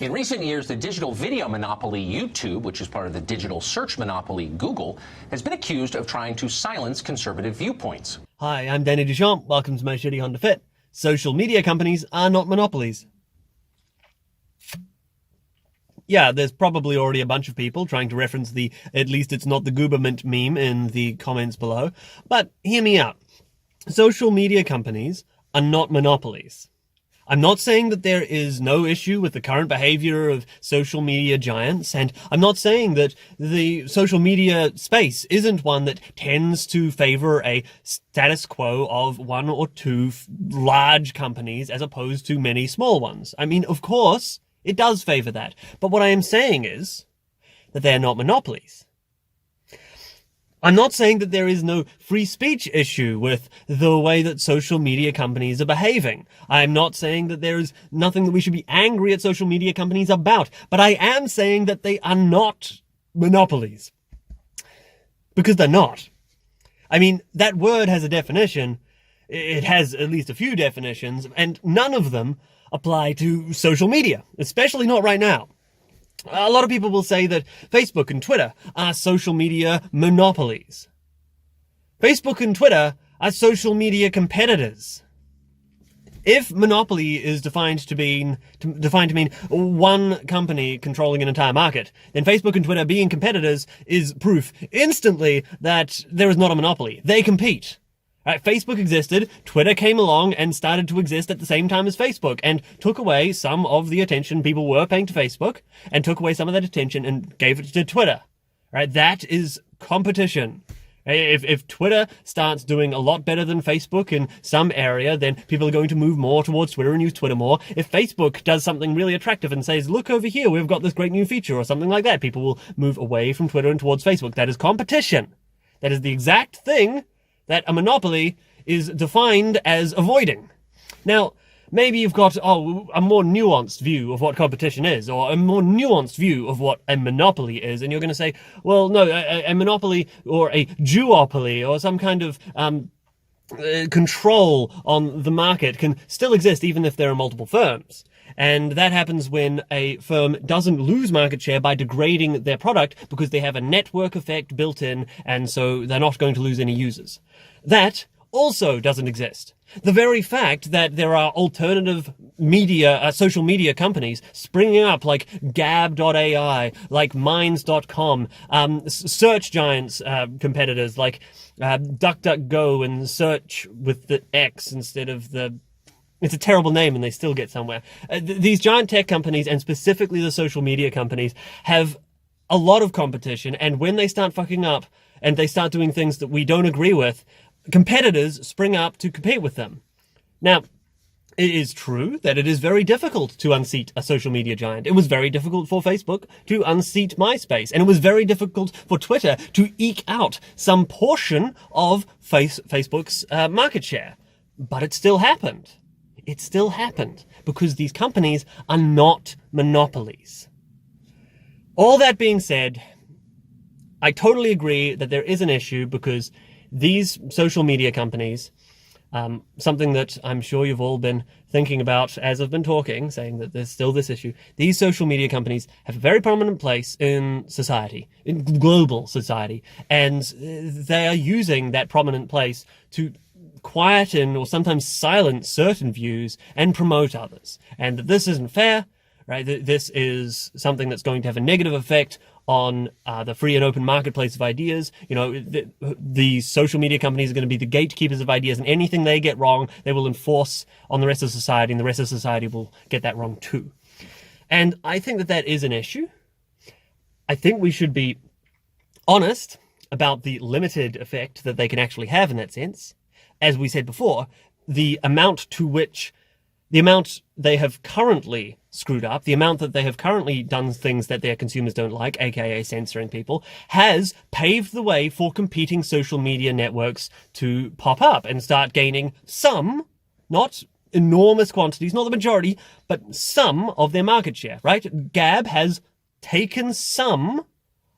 In recent years, the digital video monopoly YouTube, which is part of the digital search monopoly Google, has been accused of trying to silence conservative viewpoints. Hi, I'm Danny Duchamp. Welcome to my shitty Honda Fit. Social media companies are not monopolies. Yeah, there's probably already a bunch of people trying to reference the "at least it's not the Gooberment" meme in the comments below. But hear me out. Social media companies are not monopolies. I'm not saying that there is no issue with the current behavior of social media giants, and I'm not saying that the social media space isn't one that tends to favor a status quo of one or two large companies as opposed to many small ones. I mean, of course, it does favor that. But what I am saying is that they're not monopolies. I'm not saying that there is no free speech issue with the way that social media companies are behaving. I'm not saying that there is nothing that we should be angry at social media companies about. But I am saying that they are not monopolies. Because they're not. I mean, that word has a definition. It has at least a few definitions, and none of them apply to social media, especially not right now. A lot of people will say that Facebook and Twitter are social media monopolies. Facebook and Twitter are social media competitors. If monopoly is defined to mean one company controlling an entire market, then Facebook and Twitter being competitors is proof instantly that there is not a monopoly. They compete. Right, Facebook existed, Twitter came along and started to exist at the same time as Facebook and took away some of the attention people were paying to Facebook and took away some of that attention and gave it to Twitter. Right, that is competition. If Twitter starts doing a lot better than Facebook in some area, then people are going to move more towards Twitter and use Twitter more. If Facebook does something really attractive and says, look over here, we've got this great new feature or something like that, people will move away from Twitter and towards Facebook. That is competition. That is the exact thing that a monopoly is defined as avoiding. Now, maybe you've got a more nuanced view of what competition is, or a more nuanced view of what a monopoly is, and you're going to say, well, no, a monopoly or a duopoly or some kind of control on the market can still exist even if there are multiple firms. And that happens when a firm doesn't lose market share by degrading their product because they have a network effect built in, and so they're not going to lose any users. That also doesn't exist. The very fact that there are alternative media, social media companies springing up like Gab.ai, like Minds.com, search giants, competitors like DuckDuckGo and Search with the X instead of the... It's a terrible name and they still get somewhere. These giant tech companies, and specifically the social media companies, have a lot of competition, and when they start fucking up and they start doing things that we don't agree with, competitors spring up to compete with them. Now, it is true that it is very difficult to unseat a social media giant. It was very difficult for Facebook to unseat MySpace, and it was very difficult for Twitter to eke out some portion of Facebook's market share. But it still happened. It still happened because these companies are not monopolies. All that being said, I totally agree that there is an issue because these social media companies, something that I'm sure you've all been thinking about as I've been talking, saying that there's still this issue, these social media companies have a very prominent place in society, in global society, and they are using that prominent place to quieten or sometimes silence certain views and promote others. And that this isn't fair, right? This is something that's going to have a negative effect on the free and open marketplace of ideas. You know, the social media companies are going to be the gatekeepers of ideas, and anything they get wrong, they will enforce on the rest of society, and the rest of society will get that wrong too. And I think that that is an issue. I think we should be honest about the limited effect that they can actually have in that sense. As we said before, the amount they have currently screwed up, the amount that they have currently done things that their consumers don't like, aka censoring people, has paved the way for competing social media networks to pop up and start gaining some, not enormous quantities, not the majority, but some of their market share, right? Gab has taken some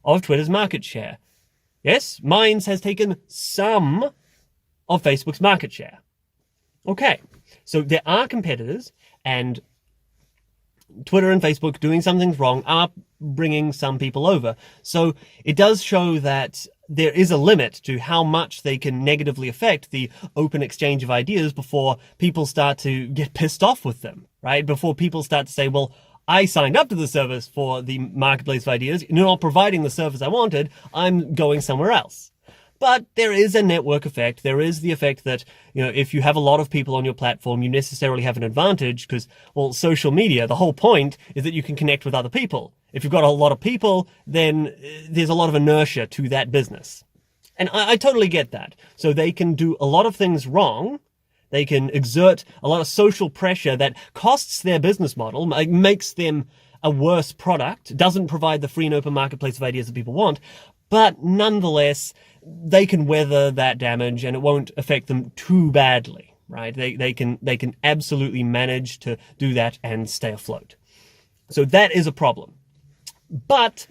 of Twitter's market share. Yes, Minds has taken some of Facebook's market share. Okay, so there are competitors, and Twitter and Facebook doing something wrong are bringing some people over. So it does show that there is a limit to how much they can negatively affect the open exchange of ideas before people start to get pissed off with them, right? Before people start to say, well, I signed up to the service for the marketplace of ideas. You're not providing the service I wanted. I'm going somewhere else. But there is a network effect. There is the effect that, if you have a lot of people on your platform, you necessarily have an advantage because, well, social media, the whole point is that you can connect with other people. If you've got a lot of people, then there's a lot of inertia to that business. And I totally get that. So they can do a lot of things wrong. They can exert a lot of social pressure that costs their business model, makes them a worse product, doesn't provide the free and open marketplace of ideas that people want. But nonetheless, they can weather that damage and it won't affect them too badly, right? They can absolutely manage to do that and stay afloat. So that is a problem. But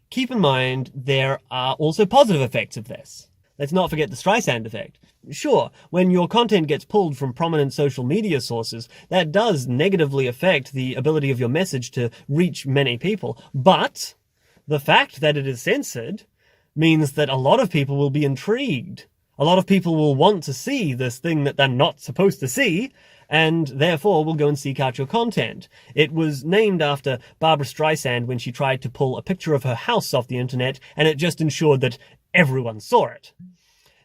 keep in mind, there are also positive effects of this. Let's not forget the Streisand effect. Sure, when your content gets pulled from prominent social media sources, that does negatively affect the ability of your message to reach many people. But the fact that it is censored means that a lot of people will be intrigued. A lot of people will want to see this thing that they're not supposed to see, and therefore will go and seek out your content. It was named after Barbara Streisand when she tried to pull a picture of her house off the internet, and it just ensured that everyone saw it.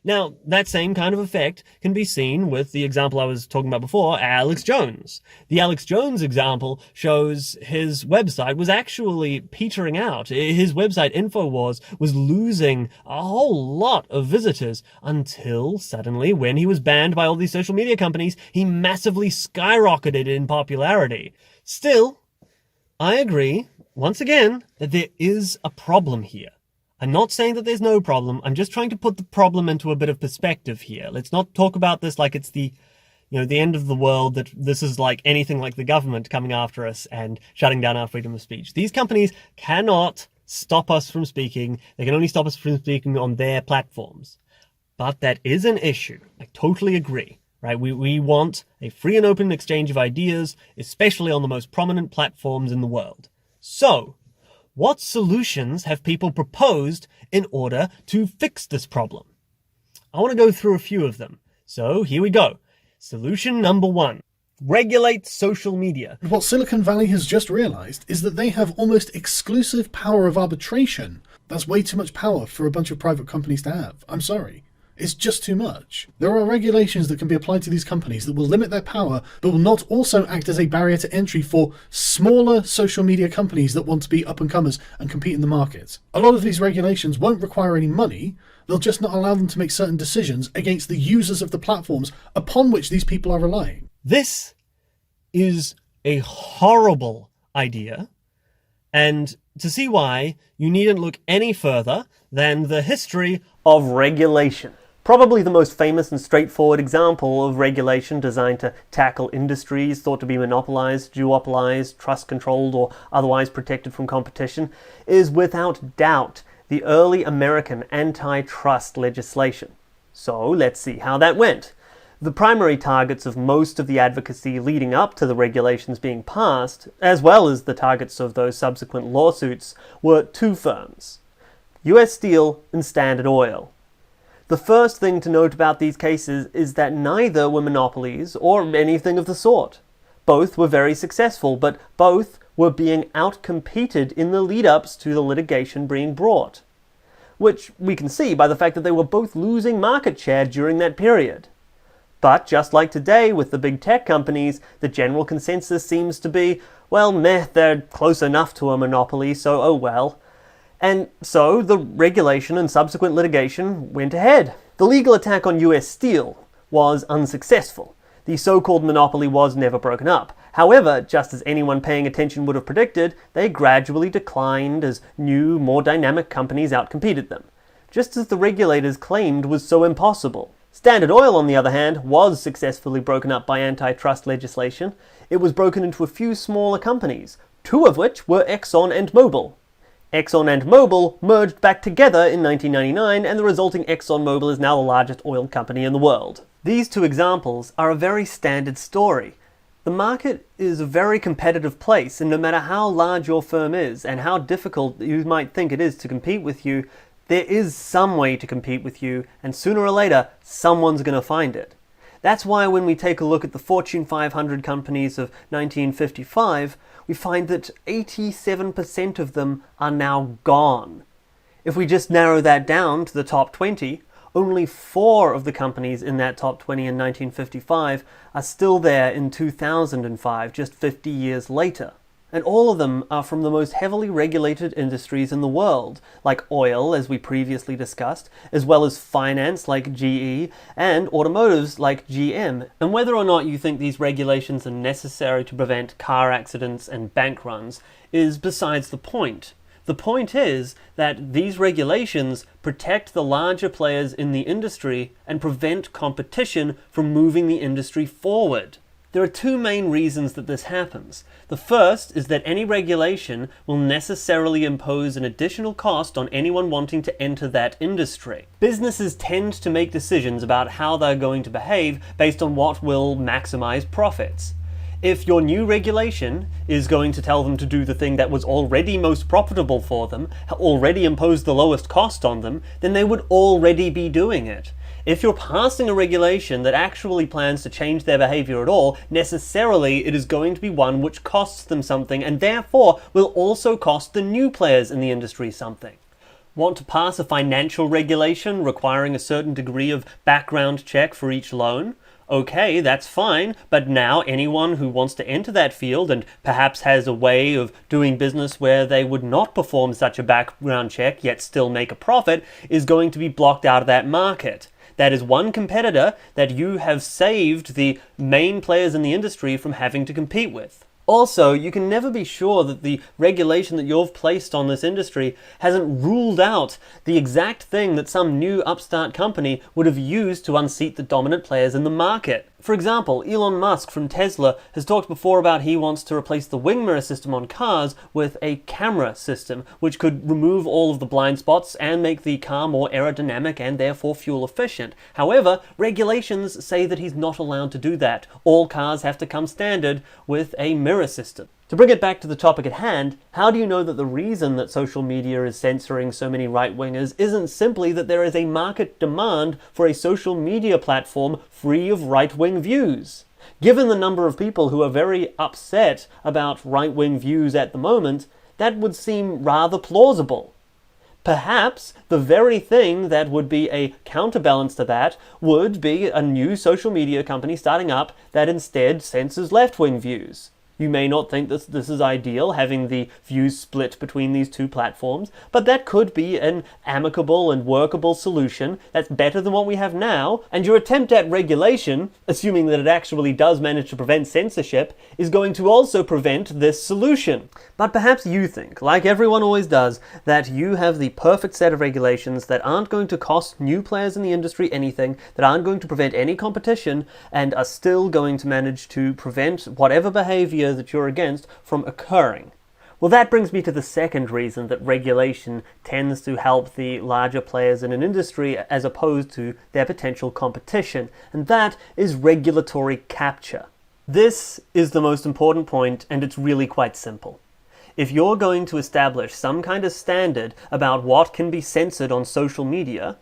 Now, that same kind of effect can be seen with the example I was talking about before, Alex Jones. The Alex Jones example shows his website was actually petering out. His website, InfoWars, was losing a whole lot of visitors until suddenly, when he was banned by all these social media companies, he massively skyrocketed in popularity. Still, I agree, once again, that there is a problem here. I'm not saying that there's no problem. I'm just trying to put the problem into a bit of perspective here. Let's not talk about this like it's the end of the world, that this is like anything like the government coming after us and shutting down our freedom of speech. These companies cannot stop us from speaking. They can only stop us from speaking on their platforms. But that is an issue. I totally agree, right? We want a free and open exchange of ideas, especially on the most prominent platforms in the world. So, what solutions have people proposed in order to fix this problem? I want to go through a few of them. So here we go. Solution number 1. Regulate social media. What Silicon Valley has just realized is that they have almost exclusive power of arbitration. That's way too much power for a bunch of private companies to have. I'm sorry. It's just too much. There are regulations that can be applied to these companies that will limit their power, but will not also act as a barrier to entry for smaller social media companies that want to be up-and-comers and compete in the market. A lot of these regulations won't require any money. They'll just not allow them to make certain decisions against the users of the platforms upon which these people are relying. This is a horrible idea, and to see why, you needn't look any further than the history of regulation. Probably the most famous and straightforward example of regulation designed to tackle industries thought to be monopolized, duopolized, trust-controlled, or otherwise protected from competition is without doubt the early American antitrust legislation. So let's see how that went. The primary targets of most of the advocacy leading up to the regulations being passed, as well as the targets of those subsequent lawsuits, were two firms: US Steel and Standard Oil. The first thing to note about these cases is that neither were monopolies or anything of the sort. Both were very successful, but both were being outcompeted in the lead-ups to the litigation being brought, which we can see by the fact that they were both losing market share during that period. But just like today with the big tech companies, the general consensus seems to be, well, meh, they're close enough to a monopoly, so oh well. And so the regulation and subsequent litigation went ahead. The legal attack on US Steel was unsuccessful. The so-called monopoly was never broken up. However, just as anyone paying attention would have predicted, they gradually declined as new, more dynamic companies outcompeted them, just as the regulators claimed was so impossible. Standard Oil, on the other hand, was successfully broken up by antitrust legislation. It was broken into a few smaller companies, two of which were Exxon and Mobil. Exxon and Mobil merged back together in 1999, and the resulting ExxonMobil is now the largest oil company in the world. These two examples are a very standard story. The market is a very competitive place, and no matter how large your firm is and how difficult you might think it is to compete with you, there is some way to compete with you, and sooner or later, someone's going to find it. That's why when we take a look at the Fortune 500 companies of 1955, we find that 87% of them are now gone. If we just narrow that down to the top 20, only 4 of the companies in that top 20 in 1955 are still there in 2005, just 50 years later. And all of them are from the most heavily regulated industries in the world, like oil, as we previously discussed, as well as finance, like GE, and automotives, like GM. And whether or not you think these regulations are necessary to prevent car accidents and bank runs is besides the point. The point is that these regulations protect the larger players in the industry and prevent competition from moving the industry forward. There are 2 main reasons that this happens. The first is that any regulation will necessarily impose an additional cost on anyone wanting to enter that industry. Businesses tend to make decisions about how they're going to behave based on what will maximize profits. If your new regulation is going to tell them to do the thing that was already most profitable for them, already imposed the lowest cost on them, then they would already be doing it. If you're passing a regulation that actually plans to change their behavior at all, necessarily it is going to be one which costs them something and therefore will also cost the new players in the industry something. Want to pass a financial regulation requiring a certain degree of background check for each loan? Okay, that's fine, but now anyone who wants to enter that field and perhaps has a way of doing business where they would not perform such a background check yet still make a profit is going to be blocked out of that market. That is one competitor that you have saved the main players in the industry from having to compete with. Also, you can never be sure that the regulation that you've placed on this industry hasn't ruled out the exact thing that some new upstart company would have used to unseat the dominant players in the market. For example, Elon Musk from Tesla has talked before about he wants to replace the wing mirror system on cars with a camera system, which could remove all of the blind spots and make the car more aerodynamic and therefore fuel efficient. However, regulations say that he's not allowed to do that. All cars have to come standard with a mirror system. To bring it back to the topic at hand, how do you know that the reason that social media is censoring so many right-wingers isn't simply that there is a market demand for a social media platform free of right-wing views? Given the number of people who are very upset about right-wing views at the moment, that would seem rather plausible. Perhaps the very thing that would be a counterbalance to that would be a new social media company starting up that instead censors left-wing views. You may not think that this is ideal, having the views split between these 2 platforms, but that could be an amicable and workable solution that's better than what we have now, and your attempt at regulation, assuming that it actually does manage to prevent censorship, is going to also prevent this solution. But perhaps you think, like everyone always does, that you have the perfect set of regulations that aren't going to cost new players in the industry anything, that aren't going to prevent any competition, and are still going to manage to prevent whatever behavior that you're against from occurring. Well, that brings me to the second reason that regulation tends to help the larger players in an industry as opposed to their potential competition, and that is regulatory capture. This is the most important point, and it's really quite simple. If you're going to establish some kind of standard about what can be censored on social media,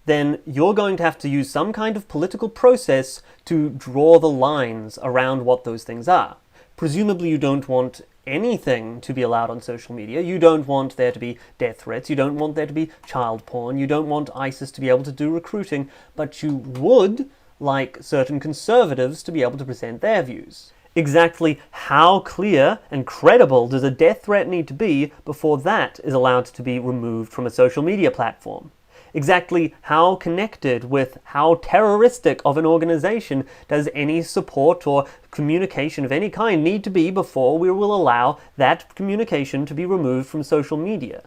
then you're going to have to use some kind of political process to draw the lines around what those things are. Presumably you don't want anything to be allowed on social media. You don't want there to be death threats. You don't want there to be child porn. You don't want ISIS to be able to do recruiting. But you would like certain conservatives to be able to present their views. Exactly how clear and credible does a death threat need to be before that is allowed to be removed from a social media platform? Exactly how connected with how terroristic of an organization does any support or communication of any kind need to be before we will allow that communication to be removed from social media?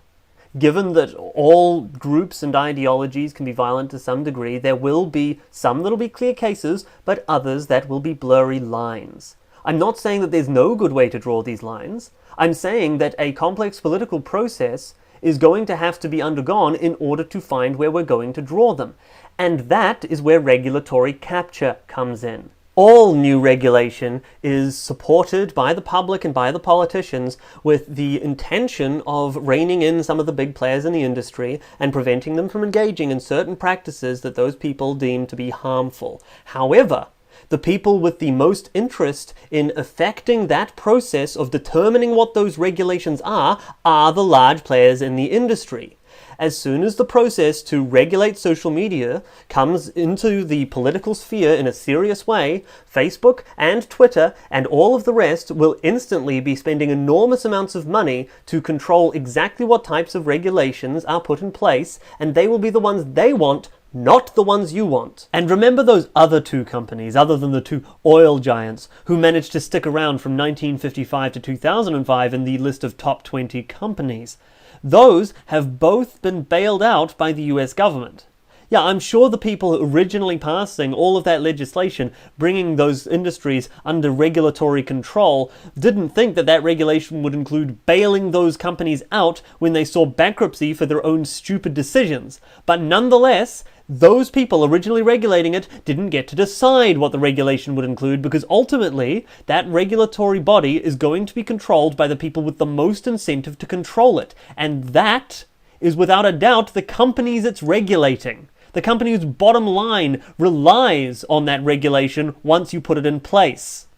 Given that all groups and ideologies can be violent to some degree, there will be some that'll be clear cases, but others that will be blurry lines. I'm not saying that there's no good way to draw these lines. I'm saying that a complex political process is going to have to be undergone in order to find where we're going to draw them. And that is where regulatory capture comes in. All new regulation is supported by the public and by the politicians with the intention of reining in some of the big players in the industry and preventing them from engaging in certain practices that those people deem to be harmful. However, the people with the most interest in affecting that process of determining what those regulations are the large players in the industry. As soon as the process to regulate social media comes into the political sphere in a serious way, Facebook and Twitter and all of the rest will instantly be spending enormous amounts of money to control exactly what types of regulations are put in place, and they will be the ones they want, not the ones you want. And remember those other two companies, other than the two oil giants, who managed to stick around from 1955 to 2005 in the list of top 20 companies. Those have both been bailed out by the US government. Yeah, I'm sure the people originally passing all of that legislation, bringing those industries under regulatory control, didn't think that that regulation would include bailing those companies out when they saw bankruptcy for their own stupid decisions. But nonetheless, those people originally regulating it didn't get to decide what the regulation would include, because ultimately that regulatory body is going to be controlled by the people with the most incentive to control it. And that is without a doubt the companies it's regulating. The company whose bottom line relies on that regulation once you put it in place.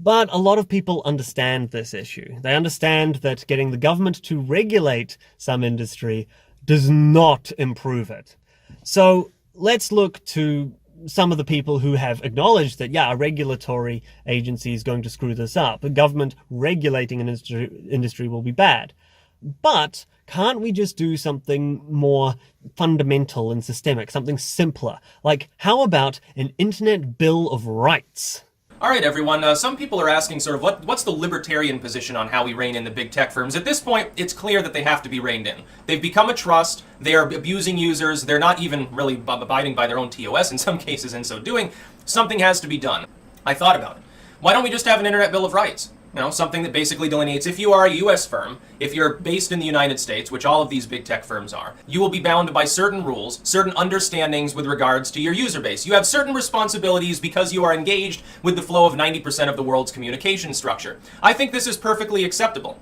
But a lot of people understand this issue. They understand that getting the government to regulate some industry does not improve it. So let's look to some of the people who have acknowledged that, yeah, a regulatory agency is going to screw this up. A government regulating an industry will be bad. But can't we just do something more fundamental and systemic, something simpler? Like, how about an Internet Bill of Rights? All right, everyone. Some people are asking sort of what's the libertarian position on how we rein in the big tech firms? At this point, it's clear that they have to be reined in. They've become a trust. They are abusing users. They're not even really abiding by their own TOS in some cases. In so doing, something has to be done. I thought about it. Why don't we just have an Internet Bill of Rights? You know, something that basically delineates if you are a US firm, if you're based in the United States, which all of these big tech firms are, you will be bound by certain rules, certain understandings with regards to your user base. You have certain responsibilities because you are engaged with the flow of 90% of the world's communication structure. I think this is perfectly acceptable.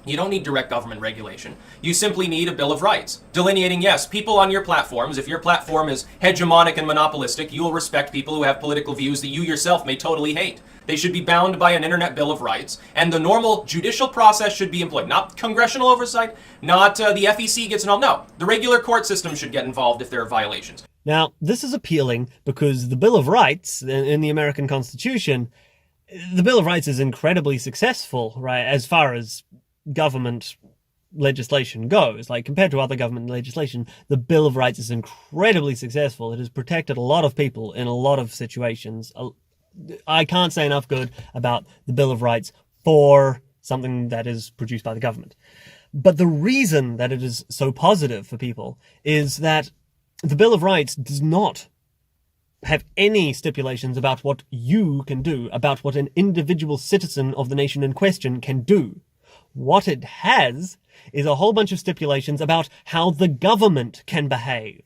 You don't need direct government regulation. You simply need a Bill of Rights, delineating, yes, people on your platforms. If your platform is hegemonic and monopolistic, you will respect people who have political views that you yourself may totally hate. They should be bound by an Internet Bill of Rights, and the normal judicial process should be employed. Not congressional oversight, not the FEC gets involved. No, the regular court system should get involved if there are violations. Now, this is appealing because the Bill of Rights in the American Constitution, the Bill of Rights is incredibly successful, right, as far as government legislation goes. Like, compared to other government legislation, the Bill of Rights is incredibly successful. It has protected a lot of people in a lot of situations. I can't say enough good about the Bill of Rights for something that is produced by the government. But the reason that it is so positive for people is that the Bill of Rights does not have any stipulations about what you can do, about what an individual citizen of the nation in question can do. What it has is a whole bunch of stipulations about how the government can behave.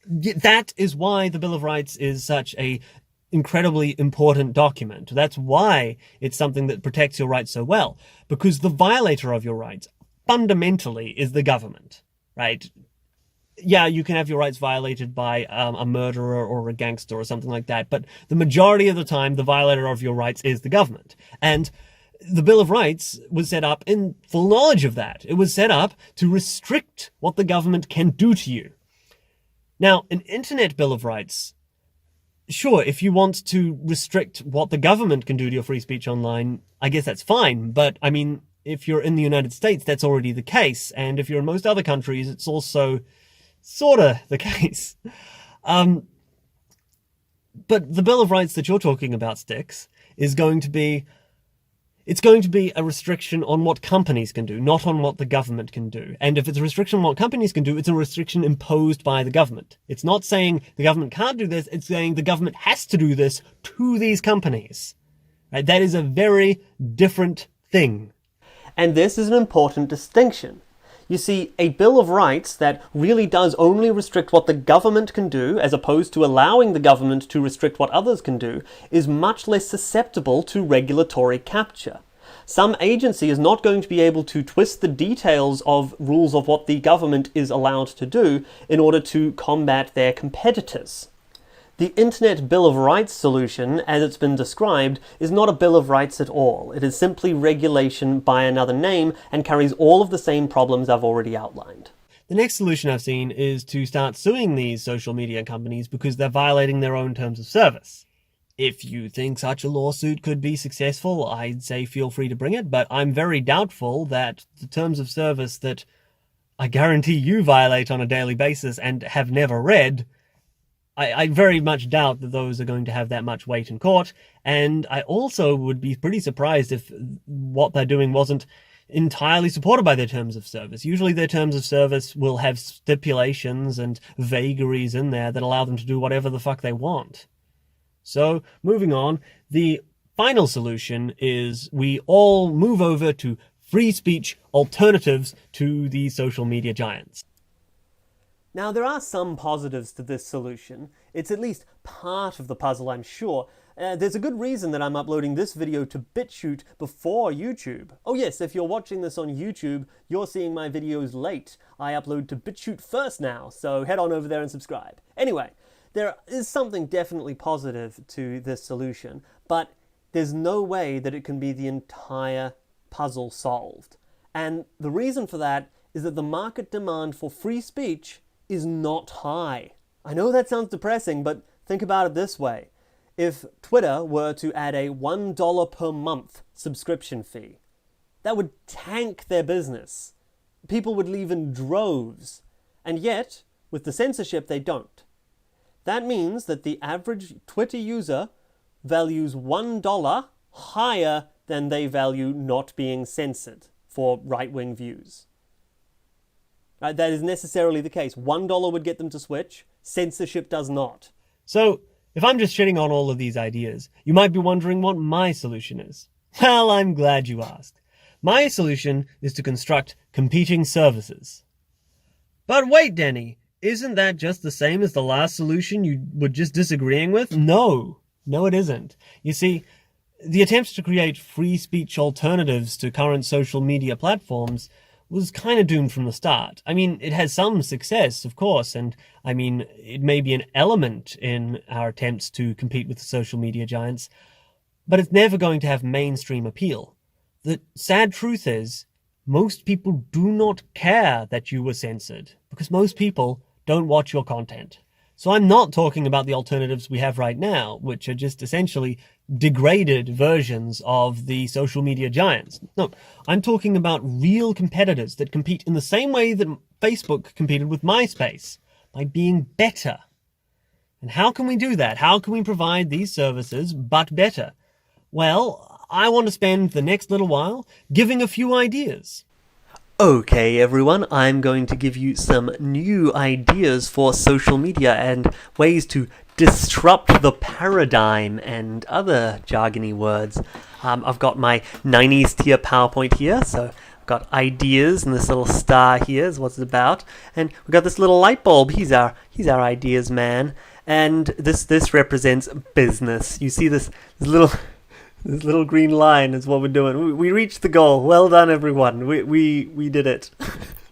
That is why the Bill of Rights is such a incredibly important document. That's why it's something that protects your rights so well, because the violator of your rights fundamentally is the government, right? Yeah, you can have your rights violated by a murderer or a gangster or something like that, but the majority of the time, the violator of your rights is the government. And the Bill of Rights was set up in full knowledge of that. It was set up to restrict what the government can do to you. Now, an Internet Bill of Rights, sure, if you want to restrict what the government can do to your free speech online, I guess that's fine. But, I mean, if you're in the United States, that's already the case. And if you're in most other countries, it's also sorta the case. But the Bill of Rights that you're talking about, Styx, is going to be a restriction on what companies can do, not on what the government can do. And if it's a restriction on what companies can do, it's a restriction imposed by the government. It's not saying the government can't do this, it's saying the government has to do this to these companies. Right? That is a very different thing. And this is an important distinction. You see, a Bill of Rights that really does only restrict what the government can do, as opposed to allowing the government to restrict what others can do, is much less susceptible to regulatory capture. Some agency is not going to be able to twist the details of rules of what the government is allowed to do in order to combat their competitors. The Internet Bill of Rights solution, as it's been described, is not a Bill of Rights at all. It is simply regulation by another name and carries all of the same problems I've already outlined. The next solution I've seen is to start suing these social media companies because they're violating their own terms of service. If you think such a lawsuit could be successful, I'd say feel free to bring it, but I'm very doubtful that the terms of service that I guarantee you violate on a daily basis and have never read, I very much doubt that those are going to have that much weight in court, and I also would be pretty surprised if what they're doing wasn't entirely supported by their terms of service. Usually their terms of service will have stipulations and vagaries in there that allow them to do whatever the fuck they want. So, moving on, the final solution is we all move over to free speech alternatives to the social media giants. Now, there are some positives to this solution. It's at least part of the puzzle, I'm sure. There's a good reason that I'm uploading this video to BitChute before YouTube. Oh yes, if you're watching this on YouTube, you're seeing my videos late. I upload to BitChute first now, so head on over there and subscribe. Anyway, there is something definitely positive to this solution, but there's no way that it can be the entire puzzle solved. And the reason for that is that the market demand for free speech is not high. I know that sounds depressing, but think about it this way. If Twitter were to add a $1 per month subscription fee, that would tank their business. People would leave in droves. And yet, with the censorship, they don't. That means that the average Twitter user values $1 higher than they value not being censored for right-wing views. That is necessarily the case. $1 would get them to switch. Censorship does not. So, if I'm just shitting on all of these ideas, you might be wondering what my solution is. Well, I'm glad you asked. My solution is to construct competing services. But wait, Denny, isn't that just the same as the last solution you were just disagreeing with? No, it isn't. You see, the attempt to create free speech alternatives to current social media platforms was kind of doomed from the start. I mean, it has some success, of course, and I mean, it may be an element in our attempts to compete with the social media giants, but it's never going to have mainstream appeal. The sad truth is, most people do not care that you were censored, because most people don't watch your content. So I'm not talking about the alternatives we have right now, which are just essentially degraded versions of the social media giants. No, I'm talking about real competitors that compete in the same way that Facebook competed with MySpace, by being better. And how can we do that? How can we provide these services, but better? Well, I want to spend the next little while giving a few ideas. Okay, everyone, I'm going to give you some new ideas for social media and ways to disrupt the paradigm and other jargony words. I've got my 90s tier PowerPoint here, so I've got ideas, and this little star here is what it's about. And we've got this little light bulb. He's our ideas man. And this represents business. You see this little green line is what we're doing. We reached the goal. Well done, everyone. We did it.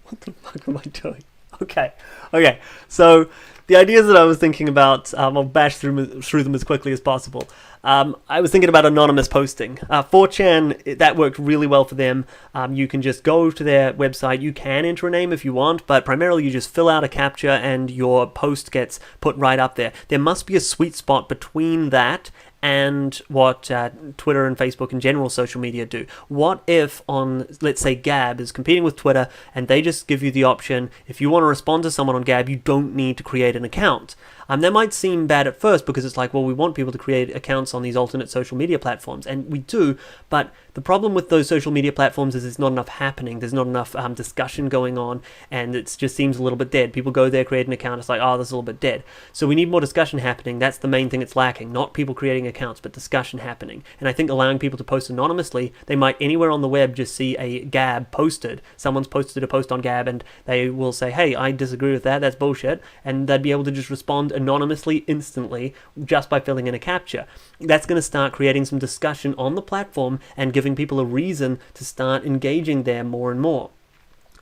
What the fuck am I doing? Okay. So the ideas that I was thinking about, I'll bash through them as quickly as possible. I was thinking about anonymous posting. 4chan, that worked really well for them. You can just go to their website. You can enter a name if you want, but primarily you just fill out a CAPTCHA and your post gets put right up there. There must be a sweet spot between that and what Twitter and Facebook and general social media do. What if let's say Gab is competing with Twitter and they just give you the option, if you want to respond to someone on Gab, you don't need to create an account. That might seem bad at first because it's like, well, we want people to create accounts on these alternate social media platforms, and we do, but the problem with those social media platforms is there's not enough happening, there's not enough discussion going on, and it just seems a little bit dead. People go there, create an account, it's like, oh, this is a little bit dead. So we need more discussion happening. That's the main thing it's lacking, not people creating accounts, but discussion happening. And I think allowing people to post anonymously, they might anywhere on the web just see a Gab posted. Someone's posted a post on Gab and they will say, hey, I disagree with that, that's bullshit, and they'd be able to just respond anonymously instantly just by filling in a captcha. That's going to start creating some discussion on the platform and giving people a reason to start engaging there more and more.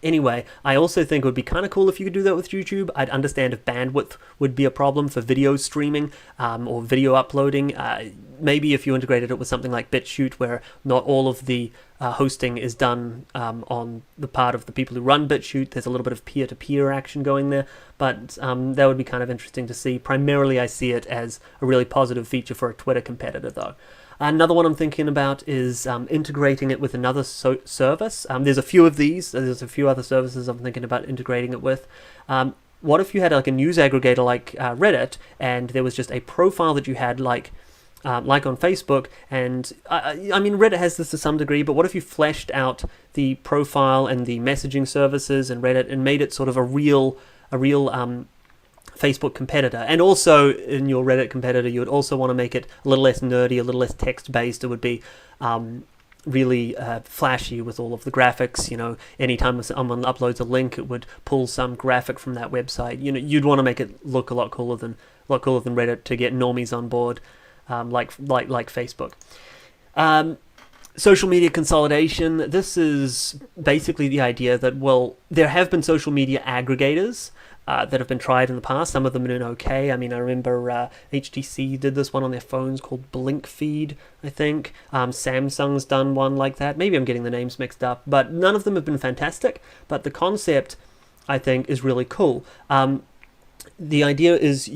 Anyway, I also think it would be kind of cool if you could do that with YouTube. I'd understand if bandwidth would be a problem for video streaming or video uploading. Maybe if you integrated it with something like BitChute, where not all of the hosting is done on the part of the people who run BitChute. There's a little bit of peer-to-peer action going there, but that would be kind of interesting to see. Primarily, I see it as a really positive feature for a Twitter competitor, though. Another one I'm thinking about is integrating it with another service. There's a few of these. There's a few other services I'm thinking about integrating it with. What if you had like a news aggregator like Reddit, and there was just a profile that you had like on Facebook, and I mean Reddit has this to some degree, but what if you fleshed out the profile and the messaging services and Reddit and made it sort of a real Facebook competitor? And also in your Reddit competitor, you would also want to make it a little less nerdy, a little less text-based. It would be really flashy with all of the graphics. You know, anytime someone uploads a link, it would pull some graphic from that website. You know, you'd want to make it look a lot cooler than Reddit to get normies on board, like Facebook. Social media consolidation. This is basically the idea that, well, there have been social media aggregators that have been tried in the past. Some of them have been okay. I mean, I remember HTC did this one on their phones called BlinkFeed, I think. Samsung's done one like that. Maybe I'm getting the names mixed up, but none of them have been fantastic. But the concept, I think, is really cool. The idea is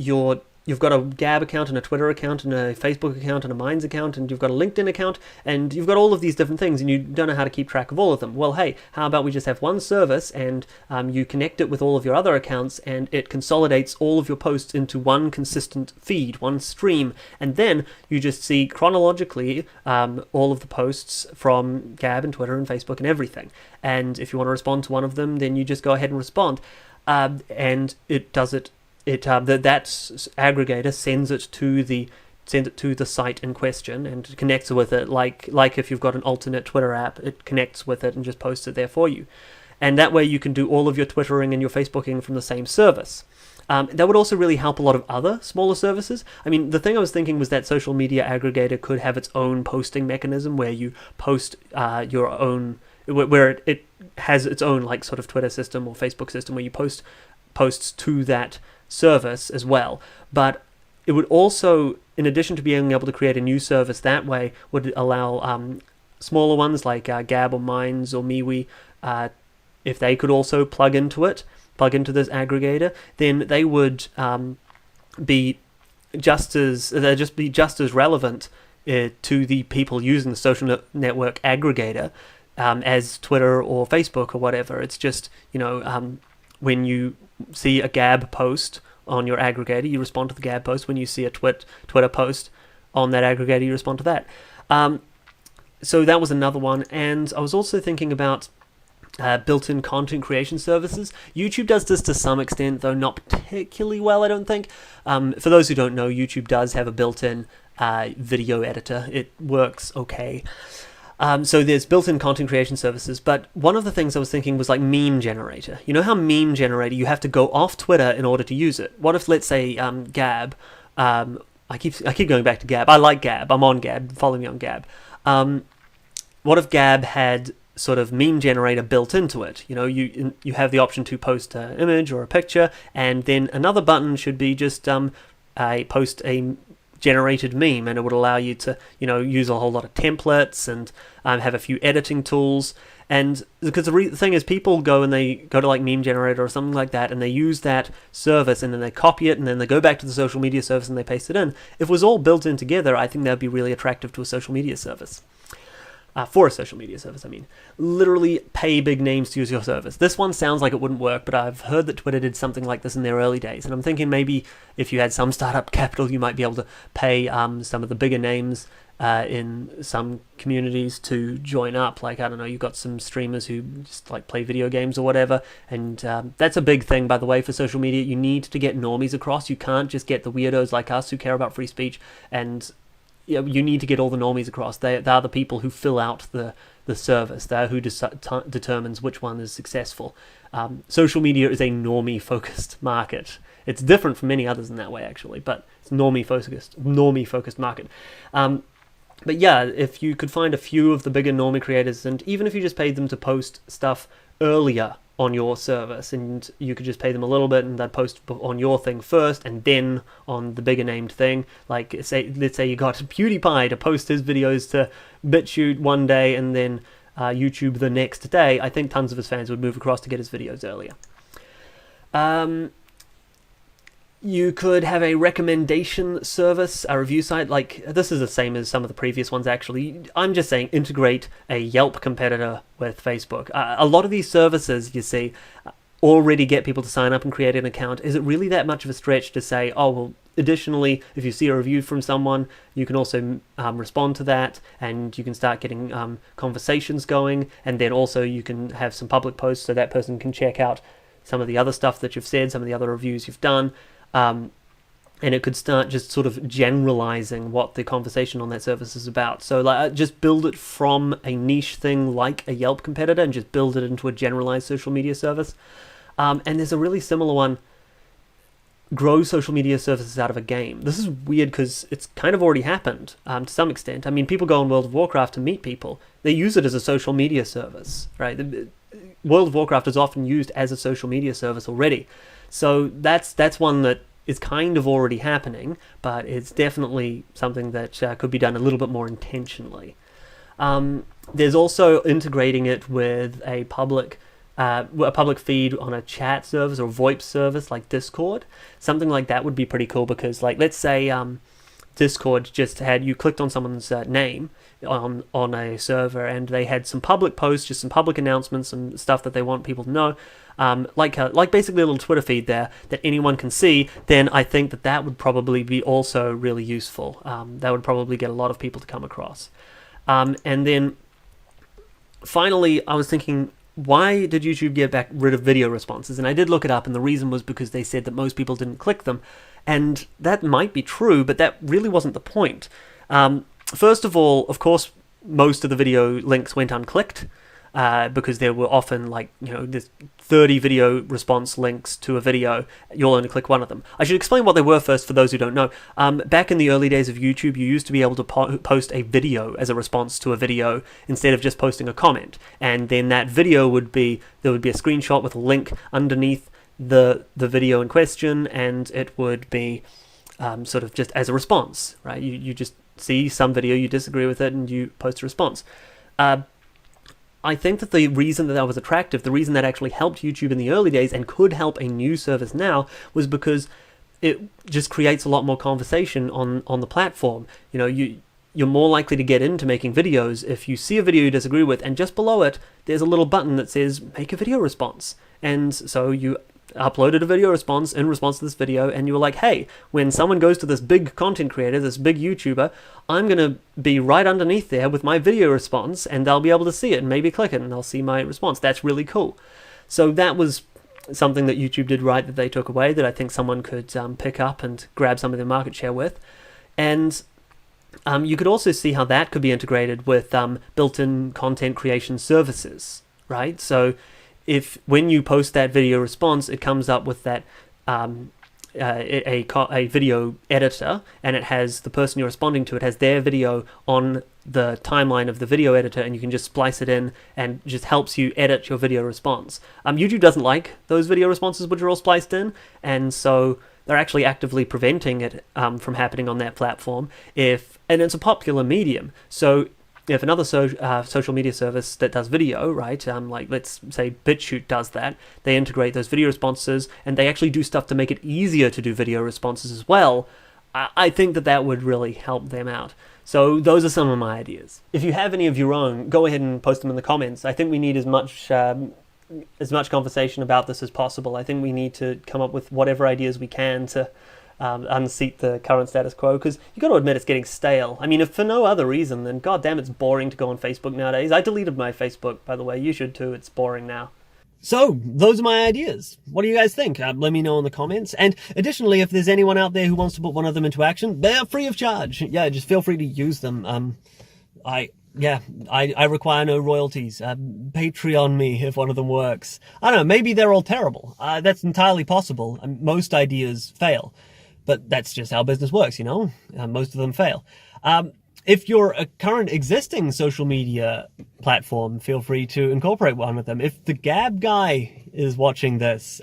you've got a Gab account and a Twitter account and a Facebook account and a Minds account, and you've got a LinkedIn account, and you've got all of these different things, and you don't know how to keep track of all of them. Well, hey, how about we just have one service, and you connect it with all of your other accounts, and it consolidates all of your posts into one consistent feed, one stream, and then you just see chronologically all of the posts from Gab and Twitter and Facebook and everything. And if you want to respond to one of them, then you just go ahead and respond. And it does it. That aggregator sends it to the site in question and connects with it, like if you've got an alternate Twitter app, it connects with it and just posts it there for you. And that way you can do all of your Twittering and your Facebooking from the same service. That would also really help a lot of other smaller services. I mean, the thing I was thinking was that social media aggregator could have its own posting mechanism where you post your own, where it has its own like sort of Twitter system or Facebook system where you posts to that service as well. But it would also, in addition to being able to create a new service that way, would allow smaller ones like Gab or Minds or MeWe, if they could also plug into this aggregator, then they would be just as relevant to the people using the social network aggregator as Twitter or Facebook or whatever. It's just, when you see a Gab post on your aggregator, you respond to the Gab post. When you see a Twitter post on that aggregator, you respond to that. So that was another one. And I was also thinking about built-in content creation services. YouTube does this to some extent, though not particularly well, I don't think. For those who don't know, YouTube does have a built-in video editor. It works okay. So there's built-in content creation services, but one of the things I was thinking was like meme generator. You know how meme generator, you have to go off Twitter in order to use it? What if, let's say, Gab, I keep going back to Gab. I like Gab. I'm on Gab. Follow me on Gab. What if Gab had sort of meme generator built into it? You have the option to post an image or a picture, and then another button should be just post a generated meme, and it would allow you to use a whole lot of templates and have a few editing tools. And because the thing is, people go and they go to like meme generator or something like that, and they use that service, and then they copy it, and then they go back to the social media service and they paste it in. If it was all built in together, I think that would be really attractive to a social media service. for a social media service, I mean. Literally pay big names to use your service. This one sounds like it wouldn't work, but I've heard that Twitter did something like this in their early days, and I'm thinking maybe if you had some startup capital, you might be able to pay some of the bigger names in some communities to join up. Like, I don't know, you've got some streamers who just like play video games or whatever, and that's a big thing, by the way, for social media. You need to get normies across. You can't just get the weirdos like us who care about free speech, and you need to get all the normies across. They are the people who fill out the service. They're who determines which one is successful. Social media is a normie-focused market. It's different from many others in that way, actually, but it's normie-focused market. But yeah, if you could find a few of the bigger normie creators, and even if you just paid them to post stuff earlier on your service, and you could just pay them a little bit and they'd post on your thing first and then on the bigger named thing. Like, let's say you got PewDiePie to post his videos to BitChute one day and then YouTube the next day, I think tons of his fans would move across to get his videos earlier. You could have a recommendation service, a review site. Like, this is the same as some of the previous ones, actually. I'm just saying integrate a Yelp competitor with Facebook. A lot of these services, you see, already get people to sign up and create an account. Is it really that much of a stretch to say, oh, well, additionally, if you see a review from someone, you can also respond to that, and you can start getting conversations going, and then also you can have some public posts so that person can check out some of the other stuff that you've said, some of the other reviews you've done. And it could start just sort of generalizing what the conversation on that service is about. So like, just build it from a niche thing like a Yelp competitor and just build it into a generalized social media service. And there's a really similar one, grow social media services out of a game. This is weird because it's kind of already happened to some extent. I mean, people go on World of Warcraft to meet people. They use it as a social media service, right? World of Warcraft is often used as a social media service already. So that's one that is kind of already happening, but it's definitely something that could be done a little bit more intentionally. There's also integrating it with a public feed on a chat service or VoIP service like Discord. Something like that would be pretty cool because, like, let's say Discord just had, you clicked on someone's name on a server and they had some public posts, just some public announcements and stuff that they want people to know, like basically a little Twitter feed there that anyone can see. Then I think that would probably be also really useful. That would probably get a lot of people to come across. And then finally, I was thinking, why did YouTube get rid of video responses? And I did look it up, and the reason was because they said that most people didn't click them. And that might be true, but that really wasn't the point. First of all, of course, most of the video links went unclicked because there were often, like, there's 30 video response links to a video. You'll only click one of them. I should explain what they were first for those who don't know. Back in the early days of YouTube, you used to be able to post a video as a response to a video instead of just posting a comment. And then that video there would be a screenshot with a link underneath the video in question, and it would be sort of just as a response, right? You just see some video, you disagree with it, and you post a response. I think that the reason that was attractive, the reason that actually helped YouTube in the early days and could help a new service now, was because it just creates a lot more conversation on the platform. You're more likely to get into making videos if you see a video you disagree with, and just below it, there's a little button that says, make a video response. And so you uploaded a video response in response to this video, and you were like, hey, when someone goes to this big content creator, this big YouTuber, I'm going to be right underneath there with my video response, and they'll be able to see it and maybe click it and they'll see my response. That's really cool. So that was something that YouTube did right that they took away, that I think someone could pick up and grab some of their market share with. And you could also see how that could be integrated with built-in content creation services, right? So when you post that video response, it comes up with that a video editor, and it has the person you're responding to, it has their video on the timeline of the video editor, and you can just splice it in and just helps you edit your video response. YouTube doesn't like those video responses which are all spliced in, and so they're actually actively preventing it from happening on that platform. And it's a popular medium, so if another social media service that does video, right, like let's say BitChute does that, they integrate those video responses, and they actually do stuff to make it easier to do video responses as well, I think that would really help them out. So those are some of my ideas. If you have any of your own, go ahead and post them in the comments. I think we need as much conversation about this as possible. I think we need to come up with whatever ideas we can to unseat the current status quo, because you got to admit it's getting stale. I mean, if for no other reason, then goddamn, it's boring to go on Facebook nowadays. I deleted my Facebook, by the way. You should too. It's boring now. So, those are my ideas. What do you guys think? Let me know in the comments. And additionally, if there's anyone out there who wants to put one of them into action, they're free of charge. Yeah, just feel free to use them. I require no royalties. Patreon me if one of them works. I don't know, maybe they're all terrible. That's entirely possible. Most ideas fail. But that's just how business works, you know? Most of them fail. If you're a current existing social media platform, feel free to incorporate one with them. If the Gab guy is watching this,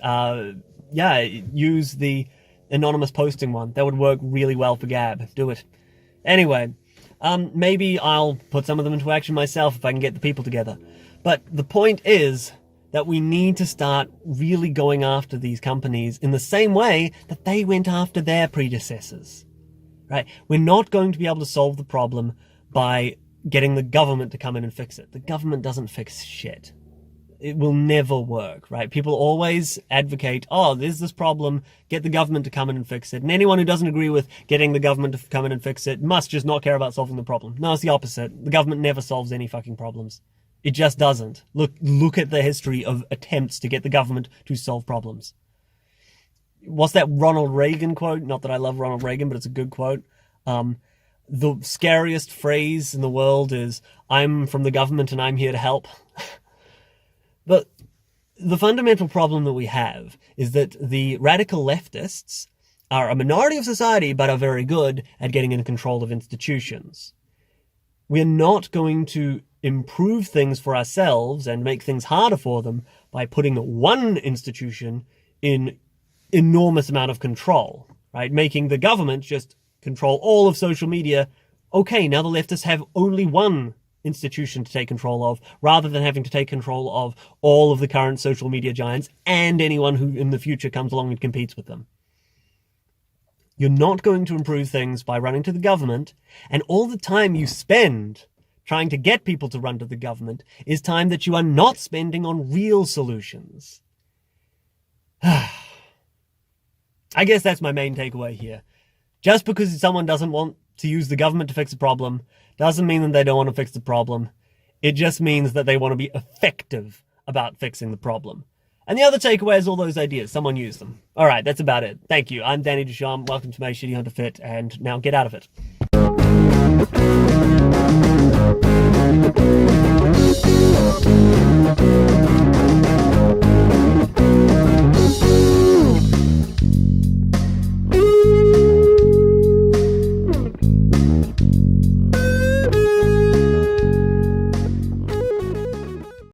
use the anonymous posting one. That would work really well for Gab. Do it. Anyway, maybe I'll put some of them into action myself if I can get the people together. But the point is that we need to start really going after these companies in the same way that they went after their predecessors. Right? We're not going to be able to solve the problem by getting the government to come in and fix it. The government doesn't fix shit. It will never work, right? People always advocate, oh, there's this problem, get the government to come in and fix it. And anyone who doesn't agree with getting the government to come in and fix it must just not care about solving the problem. No, it's the opposite. The government never solves any fucking problems. It just doesn't. Look at the history of attempts to get the government to solve problems. What's that Ronald Reagan quote? Not that I love Ronald Reagan, but it's a good quote. The scariest phrase in the world is, I'm from the government and I'm here to help. But the fundamental problem that we have is that the radical leftists are a minority of society, but are very good at getting in control of institutions. We're not going to improve things for ourselves and make things harder for them by putting one institution in enormous amount of control, right? Making the government just control all of social media. Okay, now the leftists have only one institution to take control of, rather than having to take control of all of the current social media giants and anyone who in the future comes along and competes with them. You're not going to improve things by running to the government, and all the time you spend trying to get people to run to the government is time that you are not spending on real solutions. I guess that's my main takeaway here. Just because someone doesn't want to use the government to fix a problem doesn't mean that they don't want to fix the problem. It just means that they want to be effective about fixing the problem. And the other takeaway is all those ideas. Someone use them. All right, that's about it. Thank you. I'm Danny Duchamp. Welcome to my Shitty Hunter Fit, and now get out of it.